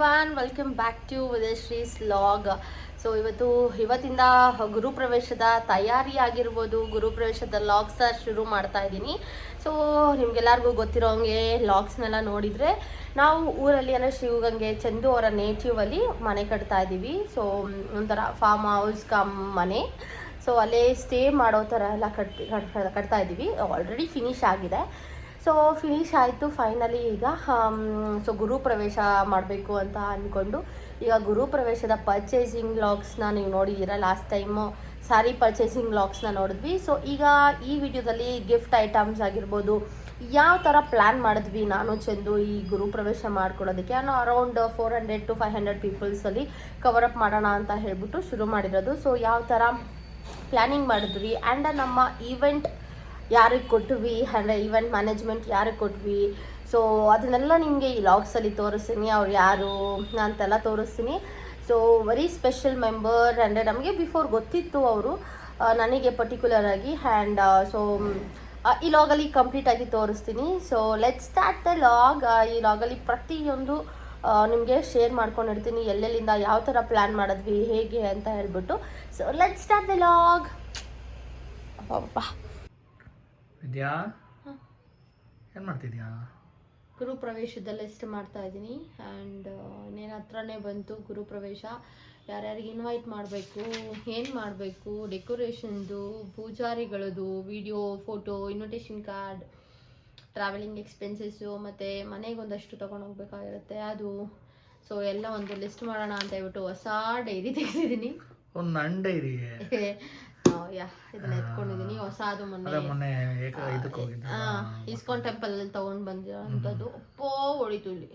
Everyone, welcome back to Udayashree's vlog. So ಇವತ್ತಿಂದ ಗುರುಪ್ರವೇಶದ ತಯಾರಿ ಆಗಿರ್ಬೋದು, ಗುರುಪ್ರವೇಶದ ಲಾಗ್ಸ ಶುರು ಮಾಡ್ತಾ ಇದ್ದೀನಿ. ಸೊ ನಿಮ್ಗೆಲ್ಲರಿಗೂ ಗೊತ್ತಿರೋಂಗೆ ಲಾಗ್ಸ್ನೆಲ್ಲ ನೋಡಿದರೆ ನಾವು ಊರಲ್ಲಿ ಅಂದರೆ ಶಿವಗಂಗೆ ಚಂದು ಅವರ ನೇಟಿವಲ್ಲಿ ಮನೆ ಕಟ್ತಾ ಇದ್ದೀವಿ. ಸೊ ಒಂಥರ ಫಾರ್ಮ್ ಹೌಸ್ ಕಮ್ ಮನೆ. ಸೊ ಅಲ್ಲೇ ಸ್ಟೇ ಮಾಡೋ ಥರ ಎಲ್ಲ ಕಟ್ತಾ ಇದ್ದೀವಿ. ಆಲ್ರೆಡಿ ಫಿನಿಶ್ ಆಗಿದೆ. ಸೊ ಫಿನಿಶ್ ಆಯಿತು ಫೈನಲಿ. ಈಗ ಸೊ ಗುರುಪ್ರವೇಶ ಮಾಡಬೇಕು ಅಂತ ಅಂದ್ಕೊಂಡು ಈಗ ಗುರುಪ್ರವೇಶದ ಪರ್ಚೇಸಿಂಗ್ ವ್ಲಾಗ್ಸ್ನ ನೀವು ನೋಡಿದ್ದೀರಾ. ಲಾಸ್ಟ್ ಟೈಮು ಸ್ಯಾರಿ ಪರ್ಚೇಸಿಂಗ್ ವ್ಲಾಗ್ಸ್ನ ನೋಡಿದ್ವಿ. ಸೊ ಈಗ ಈ ವಿಡಿಯೋದಲ್ಲಿ ಗಿಫ್ಟ್ ಐಟಮ್ಸ್ ಆಗಿರ್ಬೋದು, ಯಾವ ಥರ ಪ್ಲ್ಯಾನ್ ಮಾಡಿದ್ವಿ ನಾನು ಚಂದು ಈ ಗುರುಪ್ರವೇಶ ಮಾಡ್ಕೊಡೋದಕ್ಕೆ. ನಾನು ಅರೌಂಡ್ 400 to 500 ಪೀಪಲ್ಸಲ್ಲಿ ಕವರಪ್ ಮಾಡೋಣ ಅಂತ ಹೇಳ್ಬಿಟ್ಟು ಶುರು ಮಾಡಿರೋದು. ಸೊ ಯಾವ ಥರ ಪ್ಲ್ಯಾನಿಂಗ್ ಮಾಡಿದ್ವಿ ಆ್ಯಂಡ್ ನಮ್ಮ ಈವೆಂಟ್ ಯಾರಿಗೆ ಕೊಟ್ವಿ, ಅಂದರೆ ಈವೆಂಟ್ ಮ್ಯಾನೇಜ್ಮೆಂಟ್ ಯಾರಿಗೆ ಕೊಟ್ವಿ, ಸೊ ಅದನ್ನೆಲ್ಲ ನಿಮಗೆ ಈ ಲಾಗ್ಸಲ್ಲಿ ತೋರಿಸ್ತೀನಿ. ಅವ್ರು ಯಾರು ಅಂತೆಲ್ಲ ತೋರಿಸ್ತೀನಿ. ಸೊ ವೆರಿ ಸ್ಪೆಷಲ್ ಮೆಂಬರ್, ಅಂದರೆ ನಮಗೆ ಬಿಫೋರ್ ಗೊತ್ತಿತ್ತು ಅವರು, ನನಗೆ ಪರ್ಟಿಕ್ಯುಲರ್ ಆಗಿ. ಆ್ಯಂಡ್ ಸೊ ಈ ಲಾಗಲ್ಲಿ ಕಂಪ್ಲೀಟಾಗಿ ತೋರಿಸ್ತೀನಿ. So let's start the log. ಈ ಲಾಗಲ್ಲಿ ಪ್ರತಿಯೊಂದು ನಿಮಗೆ ಶೇರ್ ಮಾಡ್ಕೊಂಡಿರ್ತೀನಿ, ಎಲ್ಲೆಲ್ಲಿಂದ ಯಾವ ಥರ ಪ್ಲ್ಯಾನ್ ಮಾಡಿದ್ವಿ ಹೇಗೆ ಅಂತ ಹೇಳ್ಬಿಟ್ಟು. So let's start the log. Vidya, ಏನು ಮಾಡ್ತಿದ್ಯಾ? ಗುರುಪ್ರವೇಶದ ಲಿಸ್ಟ್ ಮಾಡ್ತಾ ಇದ್ದೀನಿ. ಆ್ಯಂಡ್ ಇನ್ನೇನು ಹತ್ರನೇ ಬಂತು ಗುರುಪ್ರವೇಶ. ಯಾರ್ಯಾರಿಗೆ ಇನ್ವೈಟ್ ಮಾಡಬೇಕು, ಏನು ಮಾಡಬೇಕು, ಡೆಕೋರೇಷನ್ದು, ಪೂಜಾರಿಗಳದು, video, photo, invitation card, travelling expenses, ಮತ್ತು ಮನೆಗೆ ಒಂದಷ್ಟು ತೊಗೊಂಡು ಹೋಗ್ಬೇಕಾಗಿರುತ್ತೆ ಅದು. ಸೊ ಎಲ್ಲ ಒಂದು ಲಿಸ್ಟ್ ಮಾಡೋಣ ಅಂತ ಹೇಳ್ಬಿಟ್ಟು ಹೊಸ ಡೈರಿ ತೆಗೆದಿದ್ದೀನಿ. ಒಂದು ನನ್ನ ಡೈರಿ ಇದನ್ನ ಎತ್ಕೊಂಡಿದ್ದೀನಿ. ಹೊಸದು ಮೊನ್ನೆ ಇಸ್ಕಾನ್ ಟೆಂಪಲ್ ತಗೊಂಡು ಬಂದಿರೋಂಥದ್ದು. ಅಪ್ಪೋ ಹೊಡಿತು ಇಲ್ಲಿ.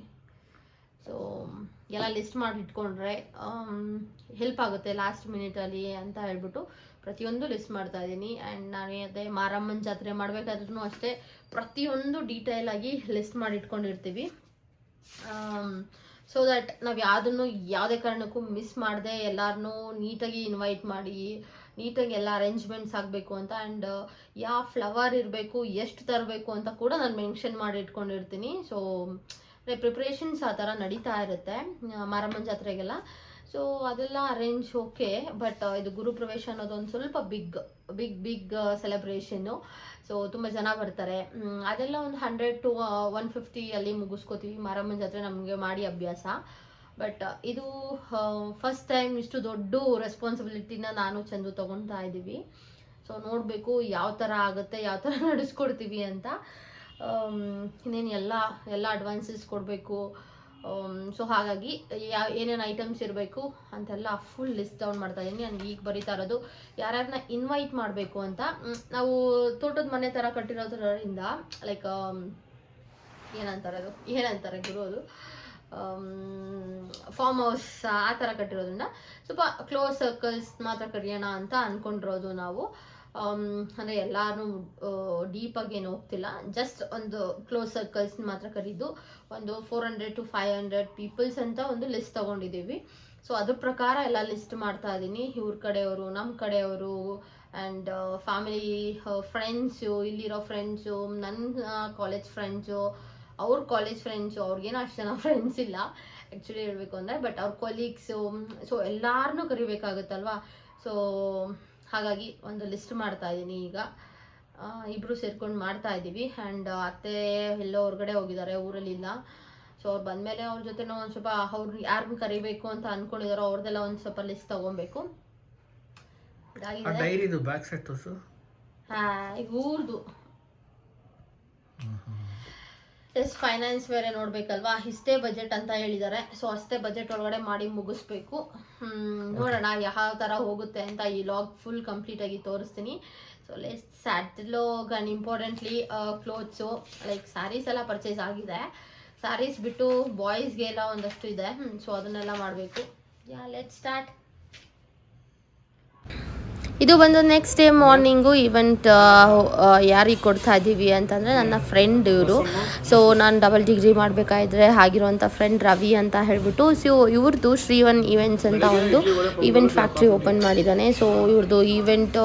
ಸೊ ಎಲ್ಲ ಲಿಸ್ಟ್ ಮಾಡಿ ಇಟ್ಕೊಂಡ್ರೆ ಹೆಲ್ಪ್ ಆಗುತ್ತೆ ಲಾಸ್ಟ್ ಮಿನಿಟಲ್ಲಿ ಅಂತ ಹೇಳ್ಬಿಟ್ಟು ಪ್ರತಿಯೊಂದು ಲಿಸ್ಟ್ ಮಾಡ್ತಾ ಇದ್ದೀನಿ. ಆ್ಯಂಡ್ ನಾನು ಅದೇ ಮಾರಮ್ಮನ ಜಾತ್ರೆ ಮಾಡಬೇಕಾದ್ರೂ ಅಷ್ಟೇ ಪ್ರತಿಯೊಂದು ಡೀಟೇಲ್ ಆಗಿ ಲಿಸ್ಟ್ ಮಾಡಿ ಇಟ್ಕೊಂಡಿರ್ತೀವಿ. ಸೊ ದ್ಯಾಟ್ ನಾವು ಯಾವುದೇ ಕಾರಣಕ್ಕೂ ಮಿಸ್ ಮಾಡದೆ ಎಲ್ಲರನ್ನೂ ನೀಟಾಗಿ ಇನ್ವೈಟ್ ಮಾಡಿ ನೀಟಾಗಿ ಎಲ್ಲ ಅರೇಂಜ್ಮೆಂಟ್ಸ್ ಆಗಬೇಕು ಅಂತ. ಆ್ಯಂಡ್ ಯಾವ ಫ್ಲವರ್ ಇರಬೇಕು, ಎಷ್ಟು ತರಬೇಕು ಅಂತ ಕೂಡ ನಾನು ಮೆನ್ಷನ್ ಮಾಡಿ ಇಟ್ಕೊಂಡಿರ್ತೀನಿ. ಸೊ ಪ್ರಿಪ್ರೇಷನ್ಸ್ ಆ ಥರ ನಡೀತಾ ಇರುತ್ತೆ ಮಾರಮ್ಮನ ಜಾತ್ರೆಗೆಲ್ಲ. ಸೊ ಅದೆಲ್ಲ ಅರೇಂಜ್ ಓಕೆ. ಬಟ್ ಇದು ಗುರುಪ್ರವೇಶ ಅನ್ನೋದು ಒಂದು ಸ್ವಲ್ಪ ಬಿಗ್ ಸೆಲೆಬ್ರೇಷನ್ನು. ಸೊ ತುಂಬ ಜನ ಬರ್ತಾರೆ. ಅದೆಲ್ಲ ಒಂದು 100 to 150 ಅಲ್ಲಿ ಮುಗಿಸ್ಕೋತೀವಿ. ಮಾರಮ್ಮನ ಜಾತ್ರೆ ನಮಗೆ ಮಾಡಿ ಅಭ್ಯಾಸ. ಬಟ್ ಇದು ಫಸ್ಟ್ ಟೈಮ್ ಇಷ್ಟು ದೊಡ್ಡ ರೆಸ್ಪಾನ್ಸಿಬಿಲಿಟಿನ ನಾನು ಚಂದು ತೊಗೊಳ್ತಾ ಇದ್ದೀವಿ. ಸೊ ನೋಡಬೇಕು ಯಾವ ಥರ ಆಗುತ್ತೆ, ಯಾವ ಥರ ನಡೆಸ್ಕೊಡ್ತೀವಿ ಅಂತ. ಇನ್ನೇನು ಎಲ್ಲ ಅಡ್ವಾನ್ಸಸ್ ಕೊಡಬೇಕು. ಸೊ ಹಾಗಾಗಿ ಏನೇನು ಐಟಮ್ಸ್ ಇರಬೇಕು ಅಂತೆಲ್ಲ ಫುಲ್ ಲಿಸ್ಟ್ ಡೌನ್ ಮಾಡ್ತಾ ಇದ್ದೀನಿ. ನನಗೆ ಈಗ ಬರೀತಾ ಇರೋದು ಯಾರ್ಯಾರನ್ನ ಇನ್ವೈಟ್ ಮಾಡಬೇಕು ಅಂತ. ನಾವು ತೋಟದ ಮನೆ ಥರ ಕಟ್ಟಿರೋದ್ರಿಂದ ಲೈಕ್ ಏನಂತಾರೆ ಗುರು, ಅದು ಫಾರ್ಮ್ ಹೌಸ್ ಆ ಥರ ಕಟ್ಟಿರೋದ್ರಿಂದ ಸ್ವಲ್ಪ ಕ್ಲೋಸ್ ಸರ್ಕಲ್ಸ್ ಮಾತ್ರ ಕರೆಯೋಣ ಅಂತ ಅಂದ್ಕೊಂಡಿರೋದು ನಾವು. ಅಂದರೆ ಎಲ್ಲರೂ ಡೀಪಾಗಿ ಏನು ಹೋಗ್ತಿಲ್ಲ, ಜಸ್ಟ್ ಒಂದು ಕ್ಲೋಸ್ ಸರ್ಕಲ್ಸ್ ಮಾತ್ರ ಕರೀದು ಒಂದು 400 to 500 ಪೀಪಲ್ಸ್ ಅಂತ ಒಂದು ಲಿಸ್ಟ್ ತೊಗೊಂಡಿದ್ದೀವಿ. ಸೊ ಅದ್ರ ಪ್ರಕಾರ ಎಲ್ಲ ಲಿಸ್ಟ್ ಮಾಡ್ತಾ ಇದ್ದೀನಿ. ಇವ್ರ ಕಡೆಯವರು, ನಮ್ಮ ಕಡೆಯವರು, ಆ್ಯಂಡ್ ಫ್ಯಾಮಿಲಿ, ಫ್ರೆಂಡ್ಸು, ಇಲ್ಲಿರೋ ಫ್ರೆಂಡ್ಸು, ನನ್ನ ಕಾಲೇಜ್ ಫ್ರೆಂಡ್ಸು, ಅವ್ರ ಕಾಲೇಜ್ ಫ್ರೆಂಡ್ಸು. ಅವ್ರಿಗೇನೋ ಅಷ್ಟು ಜನ ಫ್ರೆಂಡ್ಸ್ ಇಲ್ಲ ಆ್ಯಕ್ಚುಲಿ ಹೇಳಬೇಕು ಅಂದರೆ, ಬಟ್ ಅವ್ರ ಕೊಲೀಗ್ಸು. ಸೊ ಎಲ್ಲರನ್ನೂ ಕರಿಬೇಕಾಗುತ್ತಲ್ವಾ. ಸೊ ಹಾಗಾಗಿ ಒಂದು ಲಿಸ್ಟ್ ಮಾಡ್ತಾ ಇದ್ದೀನಿ. ಈಗ ಇಬ್ಬರು ಸೇರ್ಕೊಂಡು ಮಾಡ್ತಾ ಇದ್ದೀವಿ. ಆ್ಯಂಡ್ ಅತ್ತೆ ಎಲ್ಲೋ ಹೊರಗಡೆ ಹೋಗಿದ್ದಾರೆ, ಊರಲ್ಲಿಲ್ಲ. ಸೊ ಅವ್ರು ಬಂದಮೇಲೆ ಅವ್ರ ಜೊತೆ ಒಂದು ಸ್ವಲ್ಪ ಅವ್ರು ಯಾರನ್ನ ಕರಿಬೇಕು ಅಂತ ಅಂದ್ಕೊಂಡಿದಾರೋ ಅವ್ರದ್ದೆಲ್ಲ ಒಂದು ಸ್ವಲ್ಪ ಲಿಸ್ಟ್ ತೊಗೊಬೇಕು. ಈಗ ಊರ್ದು ಫೈನಾನ್ಸ್ ಬೇರೆ ನೋಡ್ಬೇಕಲ್ವಾ. ಇಷ್ಟೇ ಬಜೆಟ್ ಅಂತ ಹೇಳಿದ್ದಾರೆ. ಸೊ ಅಷ್ಟೇ ಬಜೆಟ್ ಒಳಗಡೆ ಮಾಡಿ ಮುಗಿಸ್ಬೇಕು. ನೋಡೋಣ ಯಾವ ಥರ ಹೋಗುತ್ತೆ ಅಂತ ಈ ಲಾಗ್ ಫುಲ್ ಕಂಪ್ಲೀಟಾಗಿ ತೋರಿಸ್ತೀನಿ. So let's start the log. And importantly clothes like saris ಎಲ್ಲ ಪರ್ಚೇಸ್ ಆಗಿದೆ. ಸ್ಯಾರೀಸ್ ಬಿಟ್ಟು ಬಾಯ್ಸ್ಗೆಲ್ಲ ಒಂದಷ್ಟು ಇದೆ. ಸೊ ಅದನ್ನೆಲ್ಲ ಮಾಡಬೇಕು. Let's start. ಇದು ಬಂದು ನೆಕ್ಸ್ಟ್ ಡೇ ಮಾರ್ನಿಂಗು ಇವೆಂಟ್ ಯಾರಿಗೆ ಕೊಡ್ತಾ ಇದ್ದೀವಿ ಅಂತಂದರೆ ನನ್ನ ಫ್ರೆಂಡ್ ಇವರು. ಸೊ ನಾನು ಡಬಲ್ ಡಿಗ್ರಿ ಮಾಡಬೇಕಾದ್ರೆ ಆಗಿರುವಂಥ ಫ್ರೆಂಡ್ ರವಿ ಅಂತ ಹೇಳ್ಬಿಟ್ಟು, ಸೊ ಇವ್ರದ್ದು ಶ್ರೀವನ್ ಈವೆಂಟ್ಸ್ ಅಂತ ಒಂದು ಈವೆಂಟ್ ಫ್ಯಾಕ್ಟ್ರಿ ಓಪನ್ ಮಾಡಿದ್ದಾನೆ. ಸೊ ಇವ್ರದ್ದು event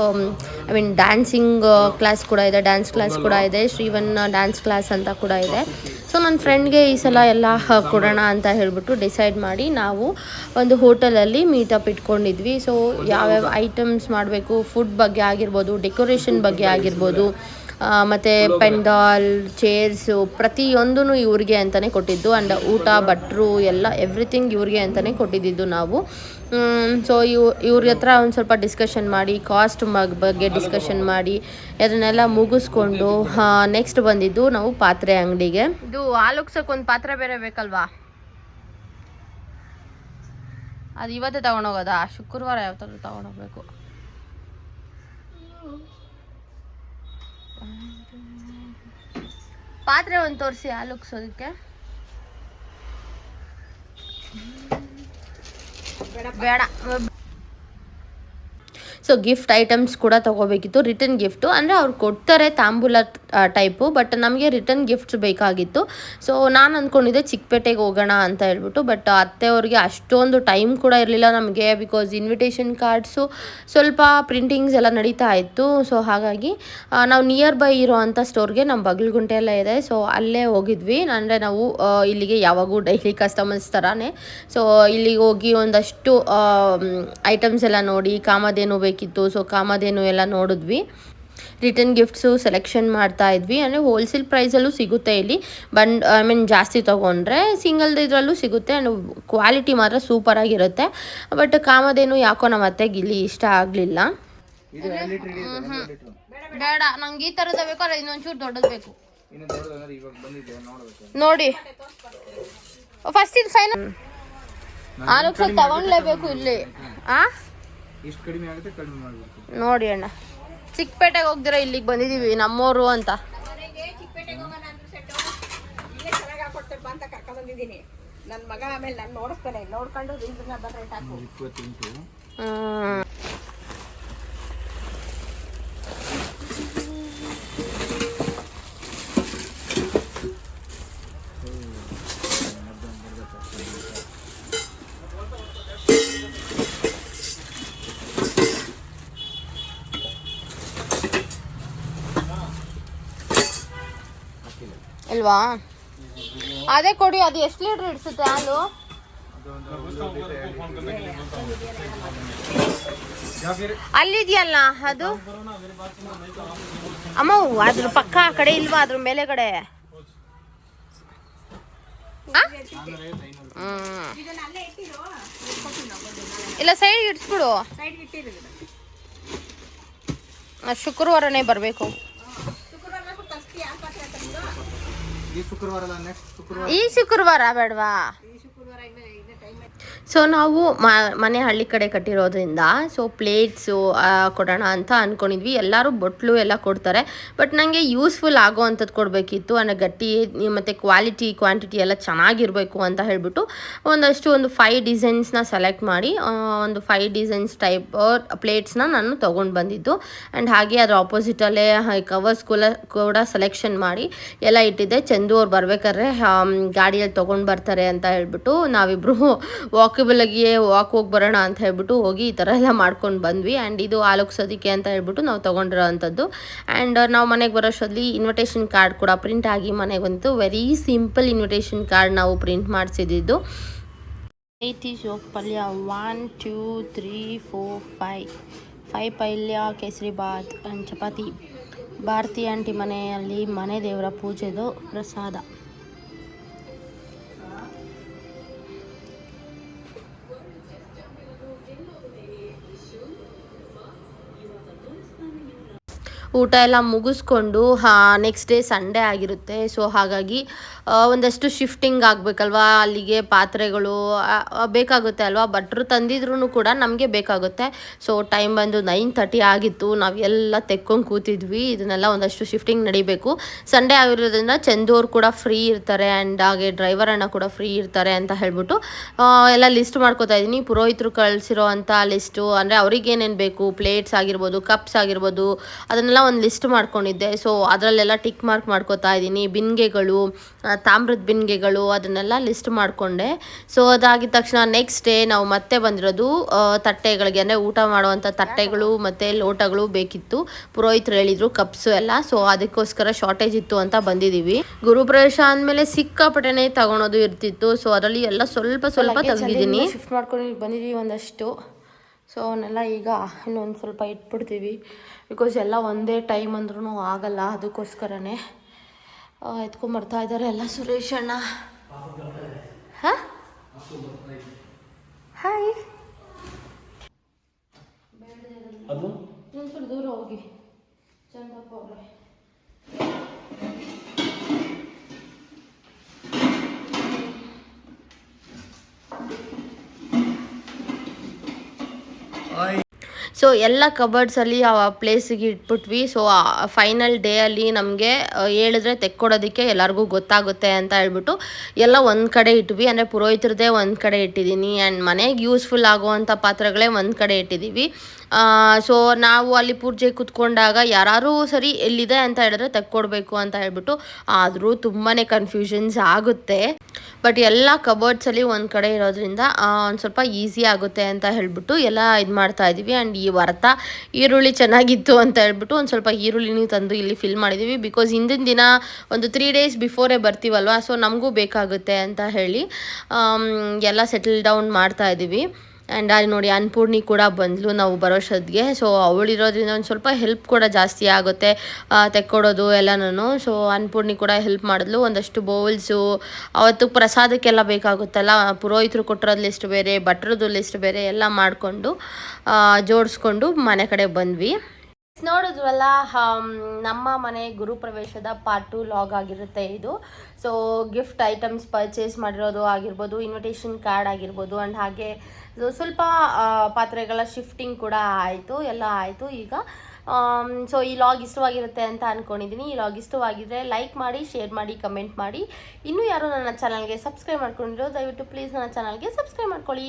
I mean dancing class ಕೂಡ ಇದೆ, ಡ್ಯಾನ್ಸ್ ಕ್ಲಾಸ್ ಕೂಡ ಇದೆ, ಶ್ರೀವನ್ ಡ್ಯಾನ್ಸ್ ಕ್ಲಾಸ್ ಅಂತ ಕೂಡ ಇದೆ. ಸೊ ನನ್ನ ಫ್ರೆಂಡ್ಗೆ ಈ ಸಲ ಎಲ್ಲ ಕೊಡೋಣ ಅಂತ ಹೇಳ್ಬಿಟ್ಟು ಡಿಸೈಡ್ ಮಾಡಿ ನಾವು ಒಂದು ಹೋಟೆಲಲ್ಲಿ ಮೀಟಪ್ ಇಟ್ಕೊಂಡಿದ್ವಿ. ಸೊ ಯಾವ್ಯಾವ ಐಟಮ್ಸ್ ಮಾಡಬೇಕು, ಫುಡ್ ಬಗ್ಗೆ ಆಗಿರ್ಬೋದು, ಡೆಕೋರೇಷನ್ ಬಗ್ಗೆ ಆಗಿರ್ಬೋದು, ಮತ್ತು ಪೆಂಡಾಲ್, ಚೇರ್ಸು ಪ್ರತಿಯೊಂದೂ ಇವ್ರಿಗೆ ಅಂತಲೇ ಕೊಟ್ಟಿದ್ದು. ಆ್ಯಂಡ್ ಊಟ, ಭಟ್ರು ಎಲ್ಲ ಎವ್ರಿಥಿಂಗ್ ಇವ್ರಿಗೆ ಅಂತಲೇ ಕೊಟ್ಟಿದ್ದು ನಾವು. ಸೊ ಇವ್ರ ಹತ್ರ ಒಂದು ಸ್ವಲ್ಪ ಡಿಸ್ಕಷನ್ ಮಾಡಿ, ಕಾಸ್ಟ್ ಬಗ್ಗೆ ಡಿಸ್ಕಷನ್ ಮಾಡಿ ಅದನ್ನೆಲ್ಲ ಮುಗಿಸ್ಕೊಂಡು ನೆಕ್ಸ್ಟ್ ಬಂದಿದ್ದು ನಾವು ಪಾತ್ರೆ ಅಂಗಡಿಗೆ. ಇದು ಹಾಲುಗ್ಸಕ್ಕೆ ಒಂದು ಪಾತ್ರೆ ಬೇರೆ ಬೇಕಲ್ವಾ, ಅದು ಇವತ್ತೇ ತಗೊಂಡೋಗೋದಾ? ಶುಕ್ರವಾರ ಯಾವತ್ತಾದ್ರೂ ತಗೊಂಡೋಗ್ಬೇಕು. ಪಾತ್ರೆ ಒಂದು ತೋರಿಸಿ ಹಾಲುಗ್ಸೋದಕ್ಕೆ. ಬೇಡ. ಸೊ ಗಿಫ್ಟ್ ಐಟಮ್ಸ್ ಕೂಡ ತೊಗೋಬೇಕಿತ್ತು, ರಿಟರ್ನ್ ಗಿಫ್ಟು ಅಂದರೆ ಅವ್ರು ಕೊಡ್ತಾರೆ ತಾಂಬೂಲ ಟೈಪು, ಬಟ್ ನಮಗೆ ರಿಟರ್ನ್ ಗಿಫ್ಟ್ಸ್ ಬೇಕಾಗಿತ್ತು. ಸೊ ನಾನು ಅಂದ್ಕೊಂಡಿದ್ದೆ ಚಿಕ್ಕಪೇಟೆಗೆ ಹೋಗೋಣ ಅಂತ ಹೇಳ್ಬಿಟ್ಟು, ಬಟ್ ಅತ್ತೆಯವ್ರಿಗೆ ಅಷ್ಟೊಂದು ಟೈಮ್ ಕೂಡ ಇರಲಿಲ್ಲ ನಮಗೆ, ಬಿಕಾಸ್ ಇನ್ವಿಟೇಷನ್ ಕಾರ್ಡ್ಸು ಸ್ವಲ್ಪ ಪ್ರಿಂಟಿಂಗ್ಸ್ ಎಲ್ಲ ನಡೀತಾ ಇತ್ತು. ಸೊ ಹಾಗಾಗಿ ನಾವು ನಿಯರ್ ಬೈ ಇರೋ ಅಂಥ ಸ್ಟೋರ್ಗೆ, ನಮ್ಮ ಬಗಲ್ಗುಂಟೆ ಎಲ್ಲ ಇದೆ, ಸೊ ಅಲ್ಲೇ ಹೋಗಿದ್ವಿ. ಅಂದರೆ ನಾವು ಇಲ್ಲಿಗೆ ಯಾವಾಗೂ ಡೈಲಿ ಕಸ್ಟಮರ್ಸ್ ಥರನೇ. ಸೊ ಇಲ್ಲಿಗೆ ಹೋಗಿ ಒಂದಷ್ಟು ಐಟಮ್ಸ್ ಎಲ್ಲ ನೋಡಿ, ಕಾಮಧೇನು ಬೇಕಿತ್ತು, ಸೊ ಕಾಮಧೇನು ಎಲ್ಲ ನೋಡಿದ್ವಿ. ರಿಟರ್ನ್ ಗಿಫ್ಟ್ಸು ಸೆಲೆಕ್ಷನ್ ಮಾಡ್ತಾ ಇದ್ವಿ. ಅಂದರೆ ಹೋಲ್ಸೇಲ್ ಪ್ರೈಸಲ್ಲೂ ಸಿಗುತ್ತೆ ಇಲ್ಲಿ, ಐ ಮೀನ್ ಜಾಸ್ತಿ ತೊಗೊಂಡ್ರೆ ಸಿಂಗಲ್ ಇದರಲ್ಲೂ ಸಿಗುತ್ತೆ. ಆ್ಯಂಡ್ ಕ್ವಾಲಿಟಿ ಮಾತ್ರ ಸೂಪರಾಗಿರುತ್ತೆ. ಬಟ್ ಕಾಮಧೇನು ಯಾಕೋ ನಮ್ಮ ಅತ್ತೆಗೆ ಇಲ್ಲಿ ಇಷ್ಟ ಆಗಲಿಲ್ಲ. ಬೇಡ, ನಂಗೆ ಈ ಥರದ ಬೇಕು, ಅಲ್ಲ ಇನ್ನೊಂಚೂರು ದೊಡ್ಡದು ಬೇಕು ನೋಡಿ. ಫಸ್ಟ್ ಇದು ಫೈನಲ್ ಆಲೋಚನೆ ತಗೊಂಡ್ಲೇಬೇಕು ಇಲ್ಲಿ. ನೋಡಿ ಅಣ್ಣ, ಚಿಕ್ಕಪೇಟೆಗೆ ಹೋಗ್ದಿರ ಇಲ್ಲಿಗೆ ಬಂದಿದೀವಿ, ನಮ್ಮೋರು ಅಂತ. ನನ್ನ ಮಗ ಆಮೇಲೆ ನಾನು ನೋಡಿಸ್ತೇನೆ, ನೋಡ್ಕೊಂಡು ರೀಸನಬಲ್ ರೇಟ್ ಹಾಕು. ಅಲ್ವಾ? ಅದೇ ಕೊಡಿ. ಅದು ಎಷ್ಟು ಲೀಟ್ರ್ ಇಡ್ಸುತ್ತೆ ಹಾಲು? ಅಲ್ಲಿದೆಯಲ್ಲ ಅದು ಅಮ್ಮ, ಅದ್ರ ಪಕ್ಕ ಆ ಕಡೆ ಇಲ್ವಾ, ಅದ್ರ ಮೇಲೆ ಕಡೆ? ಇಲ್ಲ, ಸೈಡ್ ಇಡ್ಸ್ಬಿಡು. ಶುಕ್ರವಾರನೇ ಬರಬೇಕು. ಈ ಶುಕ್ರವಾರ ಬೇಡವಾ? ಸೊ ನಾವು ಮನೆ ಹಳ್ಳಿ ಕಡೆ ಕಟ್ಟಿರೋದ್ರಿಂದ ಸೊ ಪ್ಲೇಟ್ಸು ಕೊಡೋಣ ಅಂತ ಅಂದ್ಕೊಂಡಿದ್ವಿ. ಎಲ್ಲರೂ ಬೊಟ್ಲು ಎಲ್ಲ ಕೊಡ್ತಾರೆ, ಬಟ್ ನನಗೆ ಯೂಸ್ಫುಲ್ ಆಗೋ ಅಂಥದ್ದು ಕೊಡಬೇಕಿತ್ತು. ಅಂದರೆ ಗಟ್ಟಿ ಮತ್ತು ಕ್ವಾಂಟಿಟಿ ಎಲ್ಲ ಚೆನ್ನಾಗಿರಬೇಕು ಅಂತ ಹೇಳ್ಬಿಟ್ಟು ಒಂದು 5 ಡಿಸೈನ್ಸ್ನ ಸೆಲೆಕ್ಟ್ ಮಾಡಿ ಒಂದು 5 ಡಿಸೈನ್ಸ್ ಟೈಪ್ ಪ್ಲೇಟ್ಸ್ನ ನಾನು ತೊಗೊಂಡು ಬಂದಿದ್ದು. ಆ್ಯಂಡ್ ಹಾಗೆ ಅದರ ಆಪೋಸಿಟಲ್ಲೇ ಕವರ್ಸ್ ಕೂಡ ಸೆಲೆಕ್ಷನ್ ಮಾಡಿ ಎಲ್ಲ ಇಟ್ಟಿದ್ದೆ. ಚಂದು ಅವ್ರು ಬರ್ಬೇಕಾದ್ರೆ ಗಾಡಿಯಲ್ಲಿ ತೊಗೊಂಡು ಬರ್ತಾರೆ ಅಂತ ಹೇಳ್ಬಿಟ್ಟು ನಾವಿಬ್ಬರು ವಾಕಬಲಾಗಿ ವಾಕ್ ಹೋಗಿ ಬರೋಣ ಅಂತ ಹೇಳ್ಬಿಟ್ಟು ಹೋಗಿ ಈ ಥರ ಎಲ್ಲ ಮಾಡ್ಕೊಂಡು ಬಂದ್ವಿ. ಆ್ಯಂಡ್ ಇದು ಆಲೋಗ್ಸೋದಕ್ಕೆ ಅಂತ ಹೇಳ್ಬಿಟ್ಟು ನಾವು ತೊಗೊಂಡಿರೋ ಅಂಥದ್ದು. ಆ್ಯಂಡ್ ನಾವು ಮನೆಗೆ ಬರೋಷ್ಟರಲ್ಲಿ ಇನ್ವಿಟೇಷನ್ ಕಾರ್ಡ್ ಕೂಡ ಪ್ರಿಂಟ್ ಆಗಿ ಮನೆಗೆ ಬಂತು. ವೆರಿ ಸಿಂಪಲ್ ಇನ್ವಿಟೇಷನ್ ಕಾರ್ಡ್ ನಾವು ಪ್ರಿಂಟ್ ಮಾಡಿಸಿದ್ದು. 8 ಶೋಕ್ ಪಲ್ಯ, 1 2 3 4 5 ಪಲ್ಯ, ಕೇಸರಿ ಬಾತ್ ಆ್ಯಂಡ್ ಚಪಾತಿ. ಭಾರತಿ ಆಂಟಿ ಮನೆಯಲ್ಲಿ ಮನೆ ದೇವರ ಪೂಜೆದು ಪ್ರಸಾದ. ಊಟ ಎಲ್ಲ ಮುಗಿಸ್ಕೊಂಡು ನೆಕ್ಸ್ಟ್ ಡೇ ಸಂಡೇ ಆಗಿರುತ್ತೆ. ಸೊ ಹಾಗಾಗಿ ಒಂದಷ್ಟು ಶಿಫ್ಟಿಂಗ್ ಆಗಬೇಕಲ್ವಾ, ಅಲ್ಲಿಗೆ ಪಾತ್ರೆಗಳು ಬೇಕಾಗುತ್ತೆ ಅಲ್ವಾ, ಭಟ್ರು ತಂದಿದ್ರು ಕೂಡ ನಮಗೆ ಬೇಕಾಗುತ್ತೆ. ಸೊ ಟೈಮ್ ಬಂದು 9:30 ಆಗಿತ್ತು. ನಾವು ಎಲ್ಲ ತೆಕ್ಕೊಂಡು ಕೂತಿದ್ವಿ. ಇದನ್ನೆಲ್ಲ ಒಂದಷ್ಟು ಶಿಫ್ಟಿಂಗ್ ನಡಿಬೇಕು. ಸಂಡೇ ಆಗಿರೋದ್ರಿಂದ ಚಂದೂರು ಕೂಡ ಫ್ರೀ ಇರ್ತಾರೆ ಆ್ಯಂಡ್ ಹಾಗೆ ಡ್ರೈವರ್ ಅಣ್ಣ ಕೂಡ ಫ್ರೀ ಇರ್ತಾರೆ ಅಂತ ಹೇಳ್ಬಿಟ್ಟು ಎಲ್ಲ ಲಿಸ್ಟ್ ಮಾಡ್ಕೋತಾ ಇದ್ದೀನಿ. ಪುರೋಹಿತರು ಕಳಿಸಿರೋ ಅಂಥ ಲಿಸ್ಟು, ಅಂದರೆ ಅವ್ರಿಗೆ ಏನೇನು ಬೇಕು, ಪ್ಲೇಟ್ಸ್ ಆಗಿರ್ಬೋದು, ಕಪ್ಸ್ ಆಗಿರ್ಬೋದು, ಅದನ್ನೆಲ್ಲ ಒಂದು ಲಿಸ್ಟ್ ಮಾಡ್ಕೊಂಡಿದ್ದೆ. ಸೊ ಅದರಲ್ಲೆಲ್ಲ ಟಿಕ್ ಮಾರ್ಕ್ ಮಾಡ್ಕೋತಾ ಇದ್ದೀನಿ. ಬಿನ್ಗೆಗಳು, ತಾಮ್ರದ ಬಿನ್ಗೆಗಳು, ಅದನ್ನೆಲ್ಲ ಲಿಸ್ಟ್ ಮಾಡಿಕೊಂಡೆ. ಸೊ ಅದಾಗಿದ ತಕ್ಷಣ ನೆಕ್ಸ್ಟ್ ಡೇ ನಾವು ಮತ್ತೆ ಬಂದಿರೋದು ತಟ್ಟೆಗಳಿಗೆ, ಅಂದರೆ ಊಟ ಮಾಡುವಂಥ ತಟ್ಟೆಗಳು ಮತ್ತು ಲೋಟಗಳು ಬೇಕಿತ್ತು. ಪುರೋಹಿತರು ಹೇಳಿದರು ಕಪ್ಸು ಎಲ್ಲ. ಸೊ ಅದಕ್ಕೋಸ್ಕರ ಶಾರ್ಟೇಜ್ ಇತ್ತು ಅಂತ ಬಂದಿದ್ದೀವಿ. ಗುರುಪ್ರವೇಶ ಅಂದಮೇಲೆ ಸಿಕ್ಕಾಪಟ್ಟೆನೇ ತಗೊಳೋದು ಇರ್ತಿತ್ತು. ಸೊ ಅದರಲ್ಲಿ ಎಲ್ಲ ಸ್ವಲ್ಪ ತೆಗೆದಿದ್ದೀನಿ. ಶಿಫ್ಟ್ ಮಾಡ್ಕೊಂಡು ಬಂದಿದ್ದೀವಿ ಒಂದಷ್ಟು. ಸೊ ಅವನ್ನೆಲ್ಲ ಈಗ ಇನ್ನೊಂದು ಸ್ವಲ್ಪ ಇಟ್ಬಿಡ್ತೀವಿ. ಬಿಕಾಸ್ ಎಲ್ಲ ಒಂದೇ ಟೈಮ್ ಅಂದ್ರೂ ಆಗಲ್ಲ. ಅದಕ್ಕೋಸ್ಕರನೇ ಎತ್ಕೊಂಬರ್ತಾ ಇದ್ದಾರೆ ಎಲ್ಲ. ಸುರೇಶ್ ಅಣ್ಣ ಹಾಂ ಹಾಯ್, ಸ್ವಲ್ಪ ದೂರ ಹೋಗಿ ಚಂದಪ್ಪ ಅವರೇ. ಸೊ ಎಲ್ಲ ಕಬರ್ಡ್ಸಲ್ಲಿ ಆ ಪ್ಲೇಸಿಗೆ ಇಟ್ಬಿಟ್ವಿ. ಸೊ ಫೈನಲ್ ಡೇ ಅಲ್ಲಿ ನಮಗೆ ಹೇಳಿದ್ರೆ ತೆಕ್ಕೊಡೋದಕ್ಕೆ ಎಲ್ಲರಿಗೂ ಗೊತ್ತಾಗುತ್ತೆ ಅಂತ ಹೇಳ್ಬಿಟ್ಟು ಎಲ್ಲ ಒಂದು ಕಡೆ ಇಟ್ವಿ. ಅಂದರೆ ಪುರೋಹಿತರದೇ ಒಂದು ಕಡೆ ಇಟ್ಟಿದ್ದೀನಿ ಆ್ಯಂಡ್ ಮನೆಗೆ ಯೂಸ್ಫುಲ್ ಆಗುವಂಥ ಪಾತ್ರೆಗಳೇ ಒಂದು ಕಡೆ ಇಟ್ಟಿದ್ದೀವಿ. ಸೊ ನಾವು ಅಲ್ಲಿ ಪೂಜೆ ಕೂತ್ಕೊಂಡಾಗ ಯಾರು ಸರಿ ಎಲ್ಲಿದೆ ಅಂತ ಹೇಳಿದ್ರೆ ತೆಕ್ಕೊಡ್ಬೇಕು ಅಂತ ಹೇಳ್ಬಿಟ್ಟು, ಆದರೂ ತುಂಬಾ ಕನ್ಫ್ಯೂಷನ್ಸ್ ಆಗುತ್ತೆ. ಬಟ್ ಎಲ್ಲ ಕಬರ್ಡ್ಸಲ್ಲಿ ಒಂದು ಕಡೆ ಇರೋದ್ರಿಂದ ಒಂದು ಸ್ವಲ್ಪ ಈಸಿ ಆಗುತ್ತೆ ಅಂತ ಹೇಳ್ಬಿಟ್ಟು ಎಲ್ಲ ಇದು ಮಾಡ್ತಾ ಇದ್ದೀವಿ. ಆ್ಯಂಡ್ ಈ ವರ್ತ ಈರುಳ್ಳಿ ಚೆನ್ನಾಗಿತ್ತು ಅಂತ ಹೇಳ್ಬಿಟ್ಟು ಒಂದು ಸ್ವಲ್ಪ ಈರುಳ್ಳಿನೂ ತಂದು ಇಲ್ಲಿ ಫಿಲ್ ಮಾಡಿದ್ದೀವಿ. ಬಿಕಾಸ್ ಹಿಂದಿನ ದಿನ ಒಂದು 3 days ಬಿಫೋರೇ ಬರ್ತೀವಲ್ವ, ಸೊ ನಮಗೂ ಬೇಕಾಗುತ್ತೆ ಅಂತ ಹೇಳಿ ಎಲ್ಲ ಸೆಟಲ್ ಡೌನ್ ಮಾಡ್ತಾ ಇದ್ದೀವಿ. ಆ್ಯಂಡ್ ಅಲ್ಲಿ ನೋಡಿ ಅನ್ನಪೂರ್ಣಿ ಕೂಡ ಬಂದಳು ನಾವು ಬರೋಷ್ಟೊತ್ತಿಗೆ. ಸೊ ಅವಳಿರೋದ್ರಿಂದ ಒಂದು ಸ್ವಲ್ಪ ಹೆಲ್ಪ್ ಕೂಡ ಜಾಸ್ತಿ ಆಗುತ್ತೆ ತೆಕ್ಕೊಡೋದು ಎಲ್ಲನೂ. ಸೊ ಅನ್ನಪೂರ್ಣಿ ಕೂಡ ಹೆಲ್ಪ್ ಮಾಡಿದ್ಲು. ಒಂದಷ್ಟು ಬೌಲ್ಸು, ಅವತ್ತು ಪ್ರಸಾದಕ್ಕೆಲ್ಲ ಬೇಕಾಗುತ್ತಲ್ಲ, ಪುರೋಹಿತರು ಕೊಟ್ಟಿರೋದು ಲಿಸ್ಟ್ ಬೇರೆ, ಭಟ್ರದ್ದು ಲಿಸ್ಟ್ ಬೇರೆ ಎಲ್ಲ ಮಾಡಿಕೊಂಡು ಜೋಡಿಸ್ಕೊಂಡು ಮನೆ ಕಡೆ ಬಂದ್ವಿ. ನೋಡಿದ್ವಲ್ಲ, ನಮ್ಮ ಮನೆ ಗುರುಪ್ರವೇಶದ ಪಾರ್ಟ್ 2 ಲಾಗ್ ಆಗಿರುತ್ತೆ ಇದು. ಸೊ ಗಿಫ್ಟ್ ಐಟಮ್ಸ್ ಪರ್ಚೇಸ್ ಮಾಡಿರೋದು ಆಗಿರ್ಬೋದು, ಇನ್ವಿಟೇಷನ್ ಕಾರ್ಡ್ ಆಗಿರ್ಬೋದು, ಆ್ಯಂಡ್ ಹಾಗೆ ಸ್ವಲ್ಪ ಪಾತ್ರೆಗಳ ಶಿಫ್ಟಿಂಗ್ ಕೂಡ ಆಯಿತು, ಎಲ್ಲ ಆಯಿತು ಈಗ. ಸೊ ಈ ಲಾಗ್ ಇಷ್ಟವಾಗಿರುತ್ತೆ ಅಂತ ಅಂದ್ಕೊಂಡಿದ್ದೀನಿ. ಈ ಲಾಗ್ ಇಷ್ಟವಾಗಿದ್ದರೆ ಲೈಕ್ ಮಾಡಿ, ಶೇರ್ ಮಾಡಿ, ಕಮೆಂಟ್ ಮಾಡಿ. ಇನ್ನೂ ಯಾರು ನನ್ನ ಚಾನಲ್ಗೆ ಸಬ್ಸ್ಕ್ರೈಬ್ ಮಾಡ್ಕೊಂಡಿರೋ ದಯವಿಟ್ಟು ಪ್ಲೀಸ್ ನನ್ನ ಚಾನಲ್ಗೆ ಸಬ್ಸ್ಕ್ರೈಬ್ ಮಾಡ್ಕೊಳ್ಳಿ.